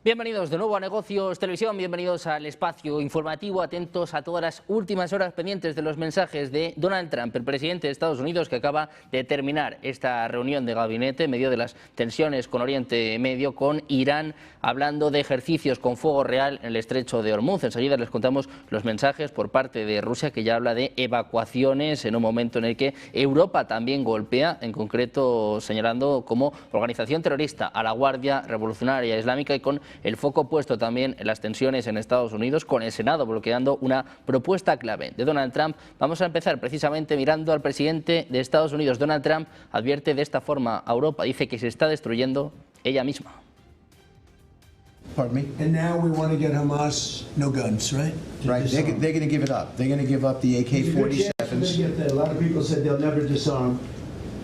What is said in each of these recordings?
Bienvenidos de nuevo a Negocios Televisión, bienvenidos al espacio informativo, atentos a todas las últimas horas pendientes de los mensajes de Donald Trump, el presidente de Estados Unidos, que acaba de terminar esta reunión de gabinete en medio de las tensiones con Oriente Medio, con Irán, hablando de ejercicios con fuego real en el estrecho de Hormuz. Enseguida les contamos los mensajes por parte de Rusia, que ya habla de evacuaciones en un momento en el que Europa también golpea, en concreto señalando como organización terrorista a la Guardia Revolucionaria Islámica, y con el foco puesto también en las tensiones en Estados Unidos, con el Senado bloqueando una propuesta clave de Donald Trump. Vamos a empezar precisamente mirando al presidente de Estados Unidos. Donald Trump advierte de esta forma a Europa, dice que se está destruyendo ella misma. Pardon me? And now we want to get Hamas no guns, right? Right, they're going to give it up. They're going to give up the AK-47s. A lot of people said they'll never disarm.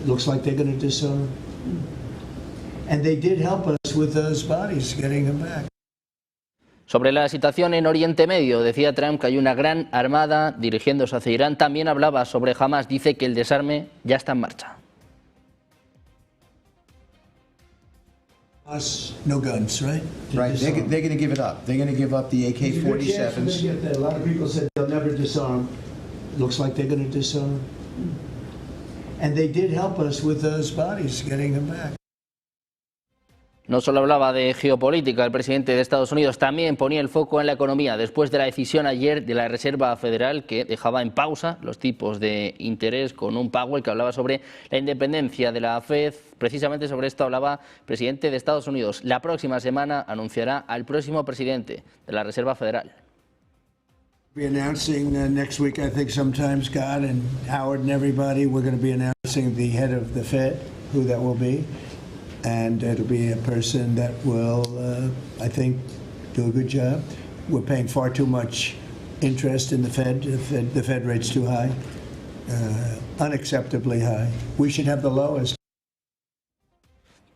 Looks like they're going to disarm. And they did help us with those bodies, getting them back. Sobre la situación en Oriente Medio, decía Trump que hay una gran armada dirigiéndose hacia Irán. También hablaba sobre Hamas, dice que el desarme ya está en marcha. No guns, right? Right, they're going to give it up. They're going to give up the AK-47s. A lot of people said they'll never disarm. Looks like they're going to disarm. And they did help us with those bodies, getting them back. No solo hablaba de geopolítica, el presidente de Estados Unidos también ponía el foco en la economía, después de la decisión ayer de la Reserva Federal, que dejaba en pausa los tipos de interés, con un Powell que hablaba sobre la independencia de la Fed. Precisamente sobre esto hablaba el presidente de Estados Unidos. La próxima semana anunciará al próximo presidente de la Reserva Federal. Be announcing next week, I think, sometime, Scott and Howard and everybody, we're going to be announcing the head of the Fed, who that will be. And it'll be a person that will, I think, do a good job. We're paying far too much interest in the Fed. The Fed rate's too high, unacceptably high. We should have the lowest.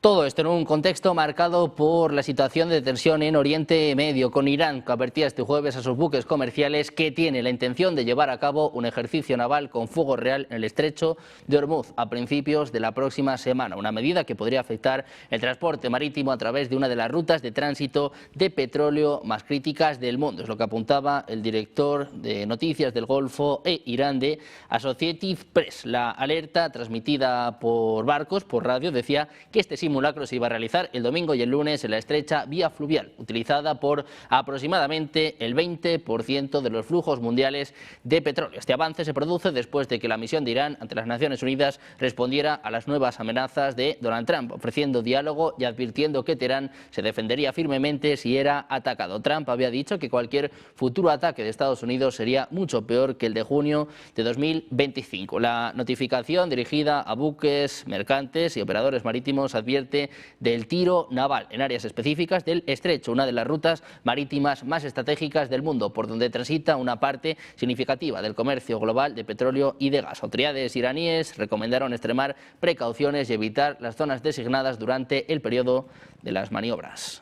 Todo esto en un contexto marcado por la situación de tensión en Oriente Medio, con Irán, que advertía este jueves a sus buques comerciales que tiene la intención de llevar a cabo un ejercicio naval con fuego real en el estrecho de Hormuz a principios de la próxima semana, una medida que podría afectar el transporte marítimo a través de una de las rutas de tránsito de petróleo más críticas del mundo. Es lo que apuntaba el director de Noticias del Golfo e Irán de Associated Press. La alerta transmitida por barcos, por radio, decía que este simulacro se iba a realizar el domingo y el lunes en la estrecha vía fluvial, utilizada por aproximadamente el 20% de los flujos mundiales de petróleo. Este avance se produce después de que la misión de Irán ante las Naciones Unidas respondiera a las nuevas amenazas de Donald Trump, ofreciendo diálogo y advirtiendo que Teherán se defendería firmemente si era atacado. Trump había dicho que cualquier futuro ataque de Estados Unidos sería mucho peor que el de junio de 2025. La notificación dirigida a buques, mercantes y operadores marítimos advierte del tiro naval en áreas específicas del estrecho, una de las rutas marítimas más estratégicas del mundo, por donde transita una parte significativa del comercio global de petróleo y de gas. Autoridades iraníes recomendaron extremar precauciones y evitar las zonas designadas durante el periodo de las maniobras.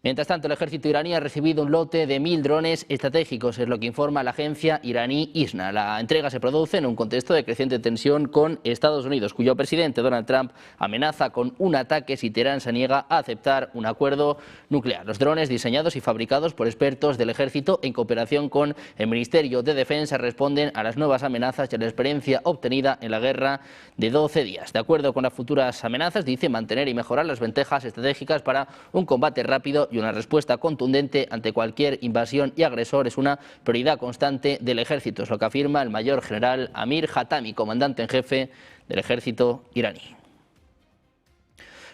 Mientras tanto, el ejército iraní ha recibido un lote de 1000 drones estratégicos, es lo que informa la agencia iraní ISNA. La entrega se produce en un contexto de creciente tensión con Estados Unidos, cuyo presidente Donald Trump amenaza con un ataque si Teherán se niega a aceptar un acuerdo nuclear. Los drones, diseñados y fabricados por expertos del ejército en cooperación con el Ministerio de Defensa, responden a las nuevas amenazas y a la experiencia obtenida en la guerra de 12 días. De acuerdo con las futuras amenazas, dice mantener y mejorar las ventajas estratégicas para un combate rápido y una respuesta contundente ante cualquier invasión y agresor es una prioridad constante del ejército, es lo que afirma el mayor general Amir Hatami, comandante en jefe del ejército iraní.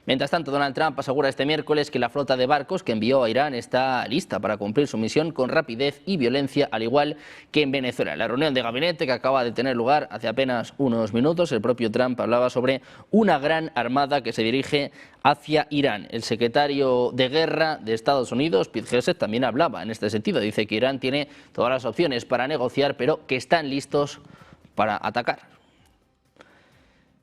Mientras tanto, Donald Trump asegura este miércoles que la flota de barcos que envió a Irán está lista para cumplir su misión con rapidez y violencia, al igual que en Venezuela. En la reunión de gabinete que acaba de tener lugar hace apenas unos minutos, el propio Trump hablaba sobre una gran armada que se dirige hacia Irán. El secretario de Guerra de Estados Unidos, Pete Hegseth, también hablaba en este sentido. Dice que Irán tiene todas las opciones para negociar, pero que están listos para atacar.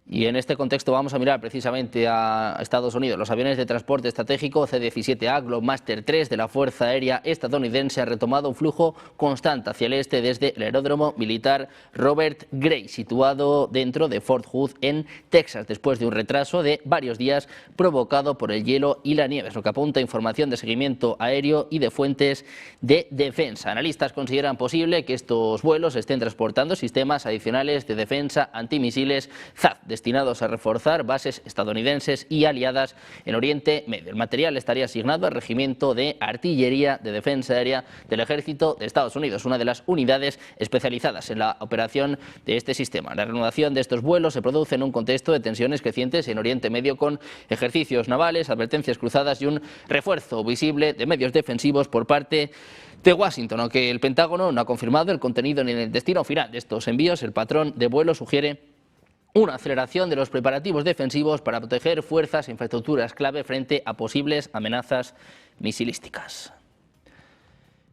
Y en este contexto vamos a mirar precisamente a Estados Unidos. Los aviones de transporte estratégico C-17A Globemaster 3 de la Fuerza Aérea estadounidense han retomado un flujo constante hacia el este desde el aeródromo militar Robert Gray, situado dentro de Fort Hood en Texas, después de un retraso de varios días provocado por el hielo y la nieve, es lo que apunta información de seguimiento aéreo y de fuentes de defensa. Analistas consideran posible que estos vuelos estén transportando sistemas adicionales de defensa antimisiles THAAD, destinados a reforzar bases estadounidenses y aliadas en Oriente Medio. El material estaría asignado al Regimiento de Artillería de Defensa Aérea del Ejército de Estados Unidos, una de las unidades especializadas en la operación de este sistema. La reanudación de estos vuelos se produce en un contexto de tensiones crecientes en Oriente Medio, con ejercicios navales, advertencias cruzadas y un refuerzo visible de medios defensivos por parte de Washington. Aunque el Pentágono no ha confirmado el contenido ni el destino final de estos envíos, el patrón de vuelo sugiere una aceleración de los preparativos defensivos para proteger fuerzas e infraestructuras clave frente a posibles amenazas misilísticas.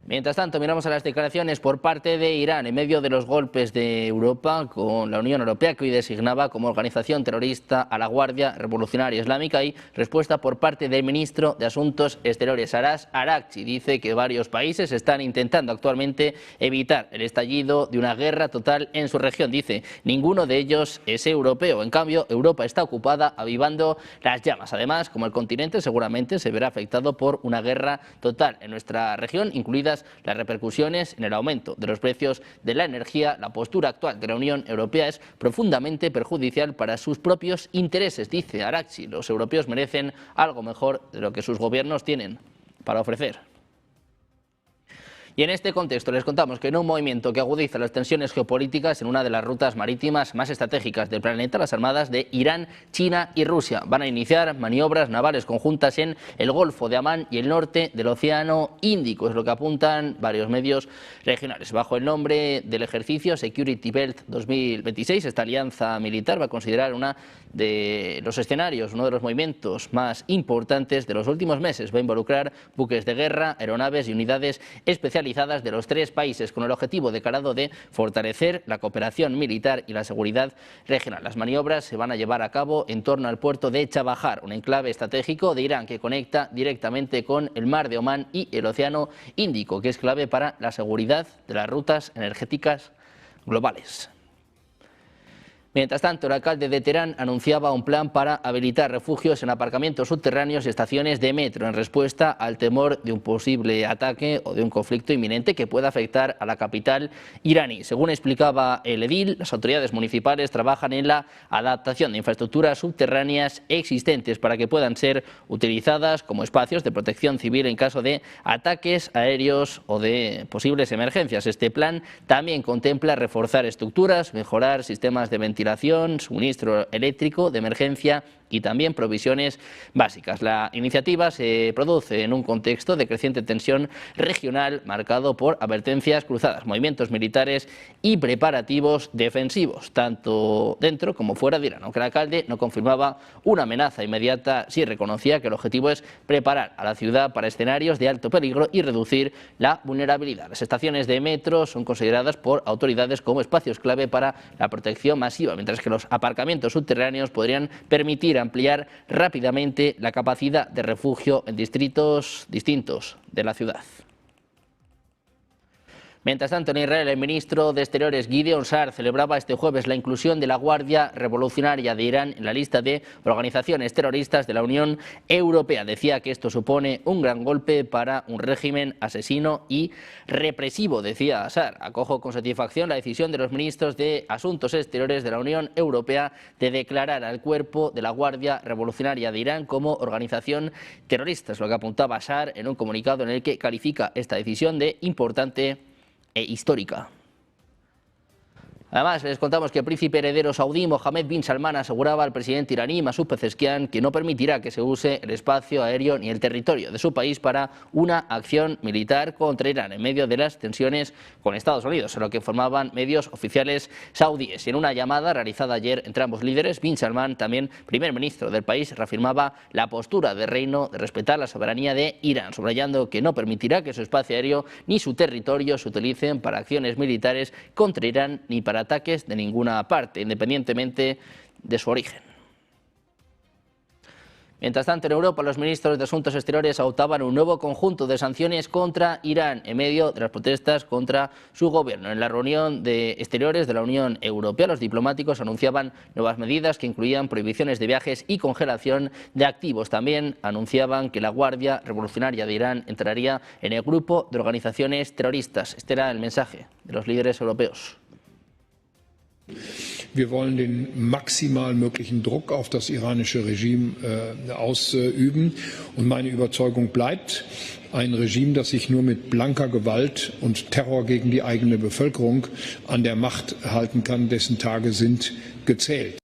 Mientras tanto, miramos a las declaraciones por parte de Irán en medio de los golpes de Europa con la Unión Europea, que hoy designaba como organización terrorista a la Guardia Revolucionaria Islámica, y respuesta por parte del ministro de Asuntos Exteriores, Abbas Araghchi. Dice que varios países están intentando actualmente evitar el estallido de una guerra total en su región. Dice, ninguno de ellos es europeo. En cambio, Europa está ocupada avivando las llamas. Además, como el continente seguramente se verá afectado por una guerra total en nuestra región, incluidas las repercusiones en el aumento de los precios de la energía, la postura actual de la Unión Europea es profundamente perjudicial para sus propios intereses, dice Araghchi. Los europeos merecen algo mejor de lo que sus gobiernos tienen para ofrecer. Y en este contexto les contamos que en un movimiento que agudiza las tensiones geopolíticas en una de las rutas marítimas más estratégicas del planeta, las armadas de Irán, China y Rusia van a iniciar maniobras navales conjuntas en el Golfo de Amán y el norte del Océano Índico, es lo que apuntan varios medios regionales. Bajo el nombre del ejercicio Security Belt 2026, esta alianza militar va a considerar uno de los movimientos más importantes de los últimos meses. Va a involucrar buques de guerra, aeronaves y unidades especializadas de los tres países, con el objetivo declarado de fortalecer la cooperación militar y la seguridad regional. Las maniobras se van a llevar a cabo en torno al puerto de Chabahar, un enclave estratégico de Irán que conecta directamente con el mar de Omán y el Océano Índico, que es clave para la seguridad de las rutas energéticas globales. Mientras tanto, el alcalde de Teherán anunciaba un plan para habilitar refugios en aparcamientos subterráneos y estaciones de metro en respuesta al temor de un posible ataque o de un conflicto inminente que pueda afectar a la capital iraní. Según explicaba el edil, las autoridades municipales trabajan en la adaptación de infraestructuras subterráneas existentes para que puedan ser utilizadas como espacios de protección civil en caso de ataques aéreos o de posibles emergencias. Este plan también contempla reforzar estructuras, mejorar sistemas de ventilación, suministro eléctrico de emergencia y también provisiones básicas. La iniciativa se produce en un contexto de creciente tensión regional marcado por advertencias cruzadas, movimientos militares y preparativos defensivos, tanto dentro como fuera de Irán. Aunque el alcalde no confirmaba una amenaza inmediata, sí reconocía que el objetivo es preparar a la ciudad para escenarios de alto peligro y reducir la vulnerabilidad. Las estaciones de metro son consideradas por autoridades como espacios clave para la protección masiva, mientras que los aparcamientos subterráneos podrían permitir ampliar rápidamente la capacidad de refugio en distritos distintos de la ciudad. Mientras tanto, en Israel, el ministro de Exteriores Gideon Sa'ar celebraba este jueves la inclusión de la Guardia Revolucionaria de Irán en la lista de organizaciones terroristas de la Unión Europea. Decía que esto supone un gran golpe para un régimen asesino y represivo, decía Sa'ar. Acojo con satisfacción la decisión de los ministros de Asuntos Exteriores de la Unión Europea de declarar al cuerpo de la Guardia Revolucionaria de Irán como organización terrorista, es lo que apuntaba Sa'ar en un comunicado en el que califica esta decisión de importante e histórica. Además, les contamos que el príncipe heredero saudí Mohammed bin Salman aseguraba al presidente iraní Masoud Pezeshkian que no permitirá que se use el espacio aéreo ni el territorio de su país para una acción militar contra Irán en medio de las tensiones con Estados Unidos, en lo que informaban medios oficiales saudíes. Y en una llamada realizada ayer entre ambos líderes, bin Salman, también primer ministro del país, reafirmaba la postura del reino de respetar la soberanía de Irán, subrayando que no permitirá que su espacio aéreo ni su territorio se utilicen para acciones militares contra Irán ni para ataques de ninguna parte, independientemente de su origen. Mientras tanto, en Europa, los ministros de Asuntos Exteriores adoptaban un nuevo conjunto de sanciones contra Irán en medio de las protestas contra su gobierno. En la reunión de exteriores de la Unión Europea, los diplomáticos anunciaban nuevas medidas que incluían prohibiciones de viajes y congelación de activos. También anunciaban que la Guardia Revolucionaria de Irán entraría en el grupo de organizaciones terroristas. Este era el mensaje de los líderes europeos. Wir wollen den maximal möglichen Druck auf das iranische Regime ausüben. Und meine Überzeugung bleibt, ein Regime, das sich nur mit blanker Gewalt und Terror gegen die eigene Bevölkerung an der Macht halten kann, dessen Tage sind gezählt.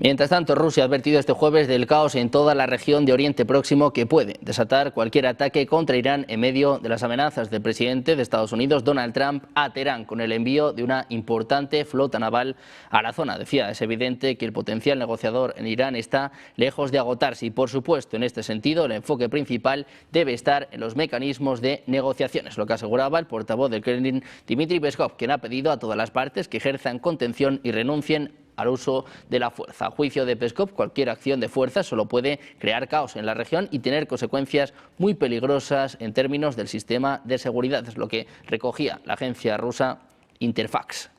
Mientras tanto, Rusia ha advertido este jueves del caos en toda la región de Oriente Próximo que puede desatar cualquier ataque contra Irán en medio de las amenazas del presidente de Estados Unidos, Donald Trump, a Teherán con el envío de una importante flota naval a la zona. Decía, es evidente que el potencial negociador en Irán está lejos de agotarse y, por supuesto, en este sentido, el enfoque principal debe estar en los mecanismos de negociaciones, lo que aseguraba el portavoz del Kremlin, Dmitry Peskov, quien ha pedido a todas las partes que ejerzan contención y renuncien al uso de la fuerza. A juicio de Peskov, cualquier acción de fuerza solo puede crear caos en la región y tener consecuencias muy peligrosas en términos del sistema de seguridad, es lo que recogía la agencia rusa Interfax.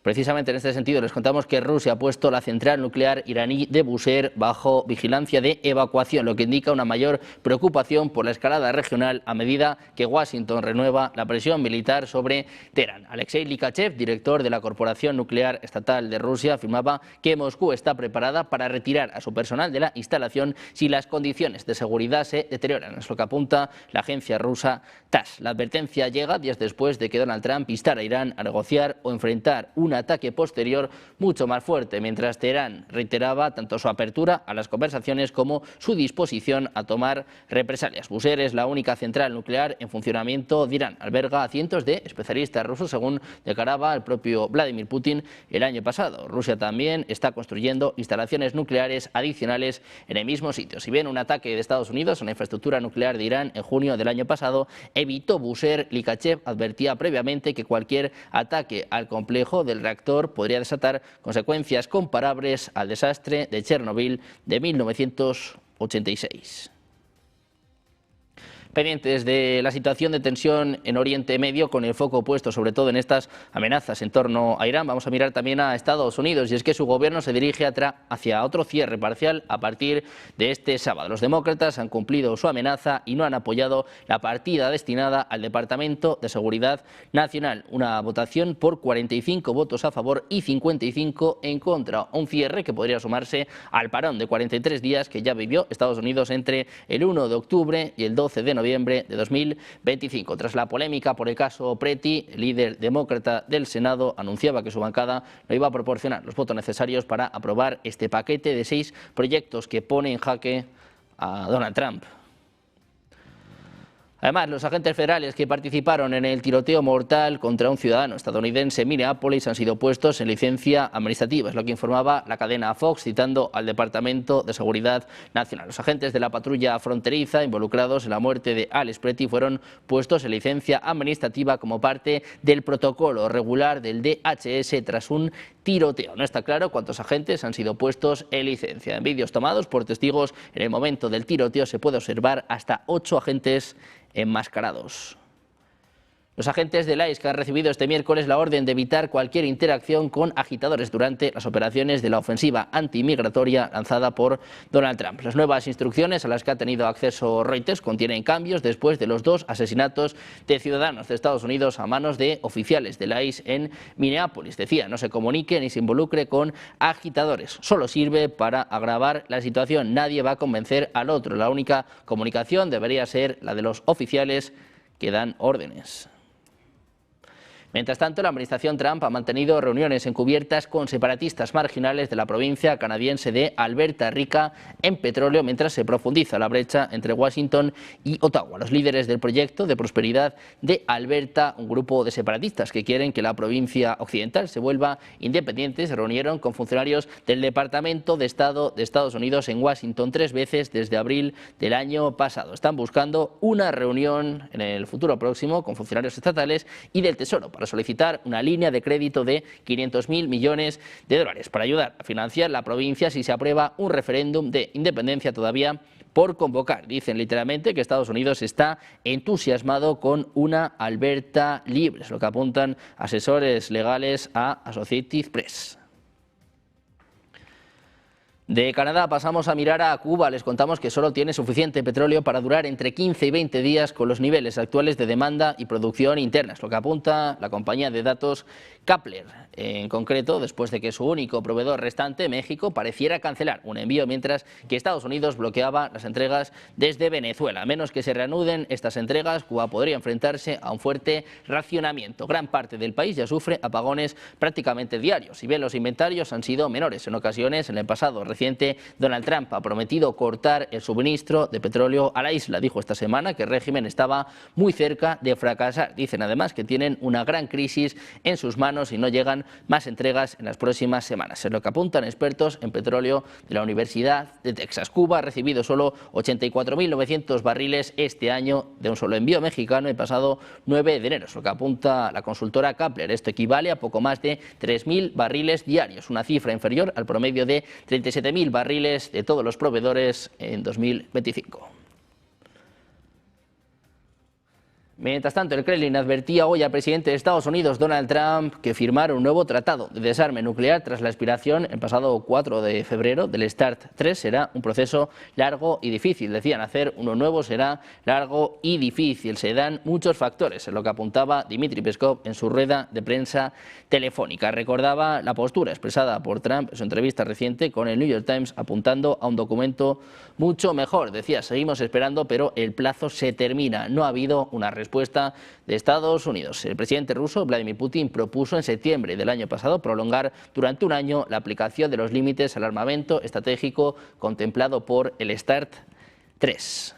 Precisamente en este sentido les contamos que Rusia ha puesto la central nuclear iraní de Bushehr bajo vigilancia de evacuación, lo que indica una mayor preocupación por la escalada regional a medida que Washington renueva la presión militar sobre Teherán. Alexei Likachev, director de la Corporación Nuclear Estatal de Rusia, afirmaba que Moscú está preparada para retirar a su personal de la instalación si las condiciones de seguridad se deterioran. Es lo que apunta la agencia rusa TASS. La advertencia llega días después de que Donald Trump instara a Irán a negociar o enfrentar un ataque posterior mucho más fuerte, mientras Teherán reiteraba tanto su apertura a las conversaciones como su disposición a tomar represalias. Bushehr es la única central nuclear en funcionamiento de Irán. Alberga a cientos de especialistas rusos, según declaraba el propio Vladimir Putin el año pasado. Rusia también está construyendo instalaciones nucleares adicionales en el mismo sitio. Si bien un ataque de Estados Unidos a la infraestructura nuclear de Irán en junio del año pasado evitó Bushehr, Likachev advertía previamente que cualquier ataque al complejo del reactor podría desatar consecuencias comparables al desastre de Chernobyl de 1986. Pendientes de la situación de tensión en Oriente Medio, con el foco puesto sobre todo en estas amenazas en torno a Irán, vamos a mirar también a Estados Unidos, y es que su gobierno se dirige hacia otro cierre parcial a partir de este sábado. Los demócratas han cumplido su amenaza y no han apoyado la partida destinada al Departamento de Seguridad Nacional. Una votación por 45 votos a favor y 55 en contra. Un cierre que podría sumarse al parón de 43 días que ya vivió Estados Unidos entre el 1 de octubre y el 12 de noviembre de 2025. Tras la polémica por el caso Preti, el líder demócrata del Senado anunciaba que su bancada no iba a proporcionar los votos necesarios para aprobar este paquete de 6 proyectos que pone en jaque a Donald Trump. Además, los agentes federales que participaron en el tiroteo mortal contra un ciudadano estadounidense en Minneapolis han sido puestos en licencia administrativa, es lo que informaba la cadena Fox, citando al Departamento de Seguridad Nacional. Los agentes de la patrulla fronteriza involucrados en la muerte de Alex Preti fueron puestos en licencia administrativa como parte del protocolo regular del DHS tras un tiroteo. No está claro cuántos agentes han sido puestos en licencia. En vídeos tomados por testigos en el momento del tiroteo se puede observar hasta 8 agentes enmascarados. Los agentes del ICE que han recibido este miércoles la orden de evitar cualquier interacción con agitadores durante las operaciones de la ofensiva antimigratoria lanzada por Donald Trump. Las nuevas instrucciones a las que ha tenido acceso Reuters contienen cambios después de los 2 asesinatos de ciudadanos de Estados Unidos a manos de oficiales del ICE en Minneapolis. Decía, no se comunique ni se involucre con agitadores. Solo sirve para agravar la situación. Nadie va a convencer al otro. La única comunicación debería ser la de los oficiales que dan órdenes. Mientras tanto, la administración Trump ha mantenido reuniones encubiertas con separatistas marginales de la provincia canadiense de Alberta, rica en petróleo, mientras se profundiza la brecha entre Washington y Ottawa. Los líderes del proyecto de prosperidad de Alberta, un grupo de separatistas que quieren que la provincia occidental se vuelva independiente, se reunieron con funcionarios del Departamento de Estado de Estados Unidos en Washington 3 veces desde abril del año pasado. Están buscando una reunión en el futuro próximo con funcionarios estatales y del Tesoro para de solicitar una línea de crédito de 500.000 millones de dólares para ayudar a financiar la provincia si se aprueba un referéndum de independencia todavía por convocar. Dicen literalmente que Estados Unidos está entusiasmado con una Alberta libre, es lo que apuntan asesores legales a Associated Press. De Canadá pasamos a mirar a Cuba. Les contamos que solo tiene suficiente petróleo para durar entre 15 y 20 días con los niveles actuales de demanda y producción internas, lo que apunta la compañía de datos Kepler. En concreto, después de que su único proveedor restante, México, pareciera cancelar un envío, mientras que Estados Unidos bloqueaba las entregas desde Venezuela. A menos que se reanuden estas entregas, Cuba podría enfrentarse a un fuerte racionamiento. Gran parte del país ya sufre apagones prácticamente diarios. Si bien los inventarios han sido menores en ocasiones, en el pasado reciente, Donald Trump ha prometido cortar el suministro de petróleo a la isla. Dijo esta semana que el régimen estaba muy cerca de fracasar. Dicen además que tienen una gran crisis en sus manos y no llegan más entregas en las próximas semanas. Es lo que apuntan expertos en petróleo de la Universidad de Texas. Cuba ha recibido solo 84.900 barriles este año de un solo envío mexicano el pasado 9 de enero. Es lo que apunta la consultora Kepler. Esto equivale a poco más de 3.000 barriles diarios, una cifra inferior al promedio de 37.000 barriles de todos los proveedores en 2025. Mientras tanto, el Kremlin advertía hoy al presidente de Estados Unidos, Donald Trump, que firmar un nuevo tratado de desarme nuclear tras la expiración el pasado 4 de febrero del START 3 será un proceso largo y difícil. Decían, hacer uno nuevo será largo y difícil. Se dan muchos factores, es lo que apuntaba Dmitry Peskov en su rueda de prensa telefónica. Recordaba la postura expresada por Trump en su entrevista reciente con el New York Times, apuntando a un documento mucho mejor. Decía, seguimos esperando, pero el plazo se termina. No ha habido una respuesta de Estados Unidos. El presidente ruso, Vladimir Putin, propuso en septiembre del año pasado prolongar durante un año la aplicación de los límites al armamento estratégico contemplado por el START 3.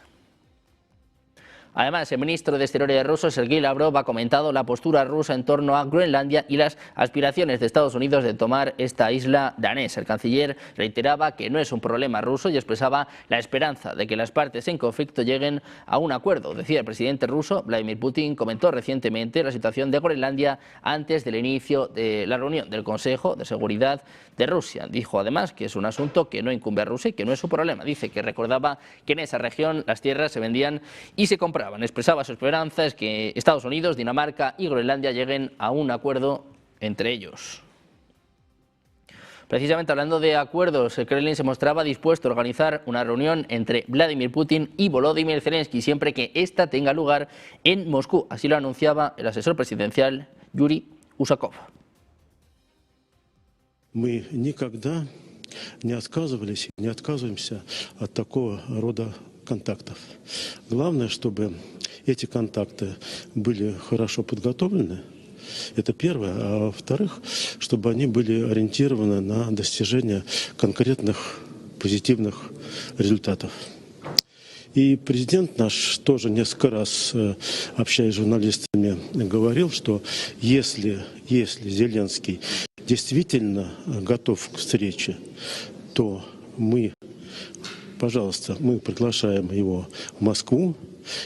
Además, el ministro de Exteriores ruso, Sergei Lavrov, ha comentado la postura rusa en torno a Groenlandia y las aspiraciones de Estados Unidos de tomar esta isla danesa. El canciller reiteraba que no es un problema ruso y expresaba la esperanza de que las partes en conflicto lleguen a un acuerdo. Decía el presidente ruso, Vladimir Putin, comentó recientemente la situación de Groenlandia antes del inicio de la reunión del Consejo de Seguridad de Rusia. Dijo además que es un asunto que no incumbe a Rusia y que no es su problema. Dice que recordaba que en esa región las tierras se vendían y se compraban. Expresaba su esperanza es que Estados Unidos, Dinamarca y Groenlandia lleguen a un acuerdo entre ellos. Precisamente hablando de acuerdos, el Kremlin se mostraba dispuesto a organizar una reunión entre Vladimir Putin y Volodymyr Zelensky siempre que esta tenga lugar en Moscú. Así lo anunciaba el asesor presidencial Yuri Usakov. Мы никогда не отказывались, не отказываемся от такого рода контактов. Главное, чтобы эти контакты были хорошо подготовлены. Это первое. А во-вторых, чтобы они были ориентированы на достижение конкретных позитивных результатов. И президент наш тоже несколько раз, общаясь с журналистами, говорил, что если Зеленский действительно готов к встрече, то мы, пожалуйста, мы приглашаем его в Москву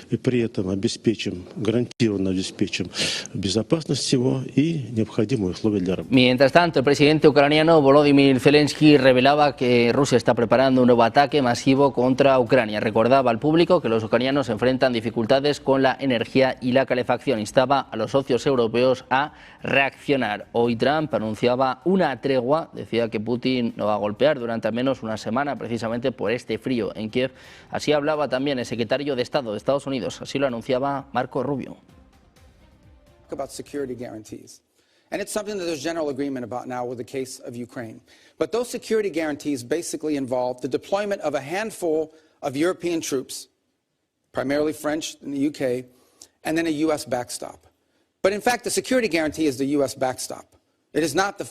и при этом гарантированно обеспечим безопасность его и необходимые условия для работы. Mientras tanto, el presidente ucraniano Volodymyr Zelensky revelaba que Rusia está preparando un nuevo ataque masivo contra Ucrania. Recordaba al público que los ucranianos enfrentan dificultades con la energía y la calefacción. Instaba a los socios europeos a reaccionar. Hoy Trump anunciaba una tregua, decía que Putin no va a golpear durante al menos una semana precisamente por este frío en Kiev. Así hablaba también el secretario de Estado de Estados Unidos, así lo anunciaba Marco Rubio. About security guarantees. And it's something that there's general agreement about now with the case of Ukraine. But those security guarantees basically involve the deployment of a handful of European troops, primarily French in the UK, and then a U.S. backstop. But in fact, the security guarantee is the U.S. backstop. It is not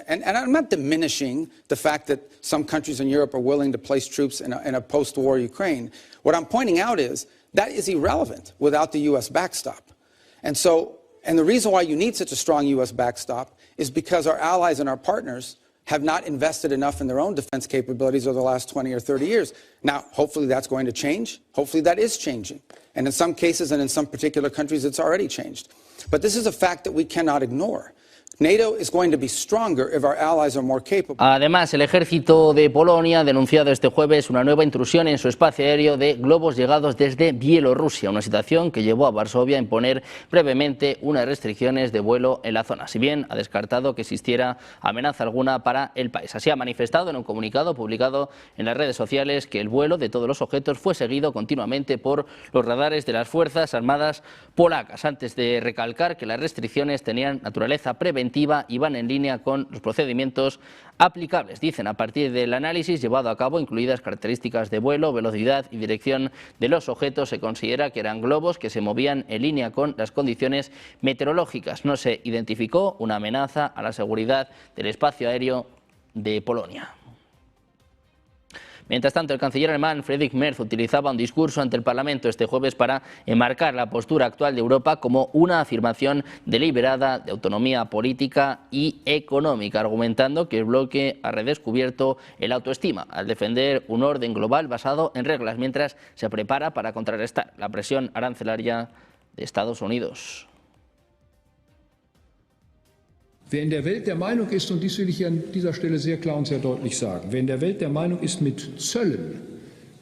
and I'm not diminishing the fact that some countries in Europe are willing to place troops in a post-war Ukraine. What I'm pointing out is that is irrelevant without the U.S. backstop. And the reason why you need such a strong U.S. backstop is because our allies and our partners have not invested enough in their own defense capabilities over the last 20 or 30 years. Now, hopefully that's going to change. Hopefully that is changing. And in some cases and in some particular countries, it's already changed. But this is a fact that we cannot ignore. NATO is going to be stronger if our allies are more capable. Además, el ejército de Polonia ha denunciado este jueves una nueva intrusión en su espacio aéreo de globos llegados desde Bielorrusia, una situación que llevó a Varsovia a imponer brevemente unas restricciones de vuelo en la zona, si bien ha descartado que existiera amenaza alguna para el país. Así ha manifestado en un comunicado publicado en las redes sociales que el vuelo de todos los objetos fue seguido continuamente por los radares de las Fuerzas Armadas polacas, antes de recalcar que las restricciones tenían naturaleza preventiva y van en línea con los procedimientos aplicables. Dicen, a partir del análisis llevado a cabo, incluidas características de vuelo, velocidad y dirección de los objetos, se considera que eran globos que se movían en línea con las condiciones meteorológicas. No se identificó una amenaza a la seguridad del espacio aéreo de Polonia. Mientras tanto, el canciller alemán Friedrich Merz utilizaba un discurso ante el Parlamento este jueves para enmarcar la postura actual de Europa como una afirmación deliberada de autonomía política y económica, argumentando que el bloque ha redescubierto el autoestima al defender un orden global basado en reglas, mientras se prepara para contrarrestar la presión arancelaria de Estados Unidos. Wer in der Welt der Meinung ist, und dies will ich an dieser Stelle sehr klar und sehr deutlich sagen, wer in der Welt der Meinung ist, mit Zöllen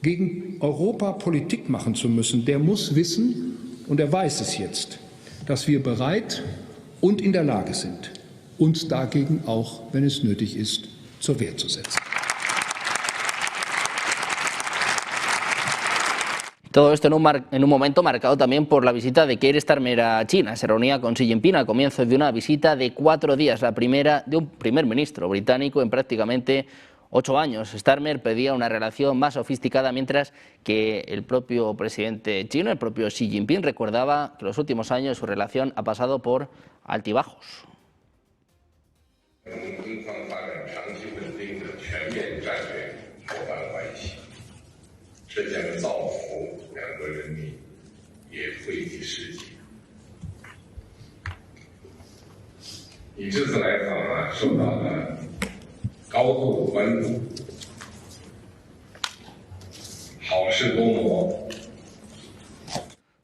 gegen Europa Politik machen zu müssen, der muss wissen, und er weiß es jetzt, dass wir bereit und in der Lage sind, uns dagegen auch, wenn es nötig ist, zur Wehr zu setzen. Todo esto en un momento marcado también por la visita de Keir Starmer a China. Se reunía con Xi Jinping al comienzo de una visita de 4 días, la primera de un primer ministro británico en prácticamente 8 años. Starmer pedía una relación más sofisticada, mientras que el propio presidente chino, el propio Xi Jinping, recordaba que en los últimos años su relación ha pasado por altibajos.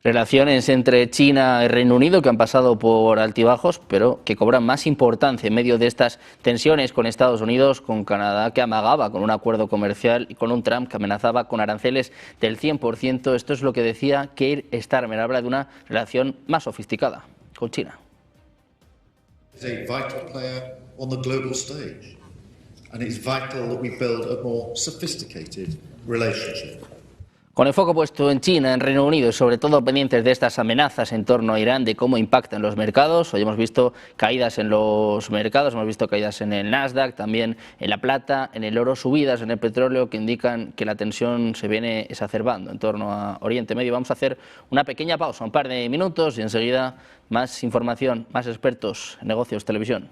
Relaciones entre China y Reino Unido que han pasado por altibajos, pero que cobran más importancia en medio de estas tensiones con Estados Unidos, con Canadá, que amagaba con un acuerdo comercial, y con un Trump que amenazaba con aranceles del 100%. Esto es lo que decía Keir Starmer. Habla de una relación más sofisticada con China. It's a vital player on the global stage, and it's vital that we build a more sophisticated relationship. Con el foco puesto en China, en Reino Unido y sobre todo pendientes de estas amenazas en torno a Irán, de cómo impactan los mercados. Hoy hemos visto caídas en los mercados, hemos visto caídas en el Nasdaq, también en la plata, en el oro, subidas en el petróleo que indican que la tensión se viene exacerbando en torno a Oriente Medio. Vamos a hacer una pequeña pausa, un par de minutos, y enseguida más información, más expertos en negocios, televisión.